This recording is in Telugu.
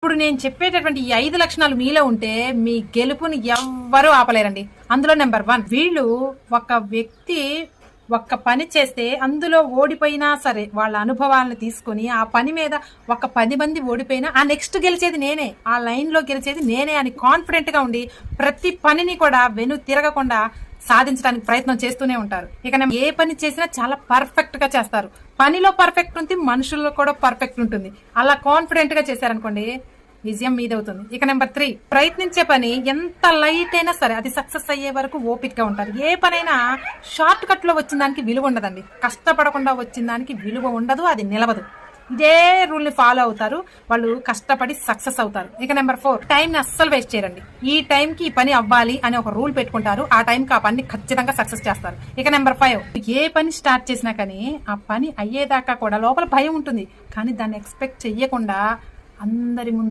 ఇప్పుడు నేను చెప్పేటటువంటి ఈ 5 లక్షణాలు మీలో ఉంటే మీ గెలుపుని ఎవ్వరూ ఆపలేరండి. అందులో నెంబర్ 1, వీళ్ళు ఒక వ్యక్తి ఒక్క పని చేస్తే అందులో ఓడిపోయినా సరే వాళ్ళ అనుభవాలను తీసుకుని ఆ పని మీద ఒక 10 మంది ఓడిపోయినా ఆ నెక్స్ట్ గెలిచేది నేనే, ఆ లైన్ లో గెలిచేది నేనే అని కాన్ఫిడెంట్ గా ఉండి ప్రతి పనిని కూడా వెను తిరగకుండా సాధించడానికి ప్రయత్నం చేస్తూనే ఉంటారు. ఇక ఏ పని చేసినా చాలా పర్ఫెక్ట్ గా చేస్తారు. పనిలో పర్ఫెక్ట్ ఉంటుంది, మనుషుల్లో కూడా పర్ఫెక్ట్ ఉంటుంది. అలా కాన్ఫిడెంట్ గా చేశారనుకోండి, విజయం మీదవుతుంది. ఇక నెంబర్ 3, ప్రయత్నించే పని ఎంత లైట్ అయినా సరే అది సక్సెస్ అయ్యే వరకు ఓపిక గా ఉంటారు. ఏ పనైనా షార్ట్ కట్ లో వచ్చిన దానికి విలువ ఉండదండి. కష్టపడకుండా వచ్చిన దానికి విలువ ఉండదు, అది నిలవదు. ఇదే రూల్ ని ఫాలో అవుతారు, వాళ్ళు కష్టపడి సక్సెస్ అవుతారు. ఇక నెంబర్ 4, టైం ని అస్సలు వేస్ట్ చేయరండి. ఈ టైం కి ఈ పని అవ్వాలి అని ఒక రూల్ పెట్టుకుంటారు, ఆ టైం కి ఆ పని ఖచ్చితంగా సక్సెస్ చేస్తారు. ఇక నెంబర్ 5, ఏ పని స్టార్ట్ చేసినా కానీ ఆ పని అయ్యేదాకా కూడా లోపల భయం ఉంటుంది, కానీ దాన్ని ఎక్స్పెక్ట్ చెయ్యకుండా అందరి ముందు